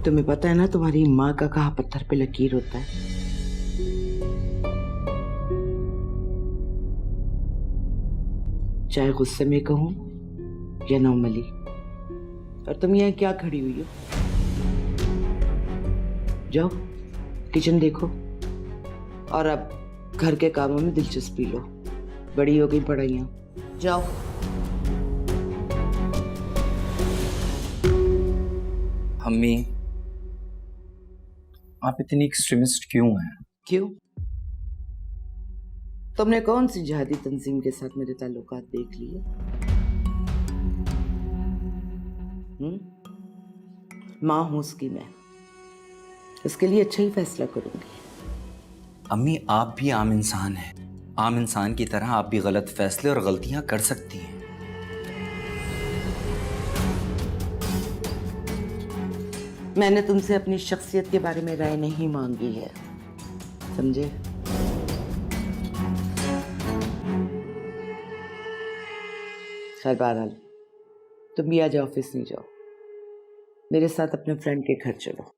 तुम्हें पता है ना तुम्हारी माँ का कहा पत्थर पे लकीर होता है। चाहे गुस्से में कहूं या नॉर्मली। और तुम यहाँ क्या खड़ी हुई हो? जाओ किचन देखो और अब घर के कामों में दिलचस्पी लो। बड़ी हो गई पढ़ाइयाँ, जाओ। अम्मी, आप इतनी एक्सट्रीमिस्ट क्यों हैं? क्यों? तुमने कौन सी जिहादी तंजीम के साथ मेरे ताल्लुकात देख लिए? माँ हूं उसकी मैं, इसके लिए अच्छा ही फैसला करूंगी। अम्मी, आप भी आम इंसान हैं। आम इंसान की तरह आप भी गलत फैसले और गलतियां कर सकती हैं। मैंने तुमसे अपनी शख्सियत के बारे में राय नहीं मांगी है, समझे? खैर बहरहाल, तुम भी आज ऑफिस नहीं जाओ, मेरे साथ अपने फ्रेंड के घर चलो।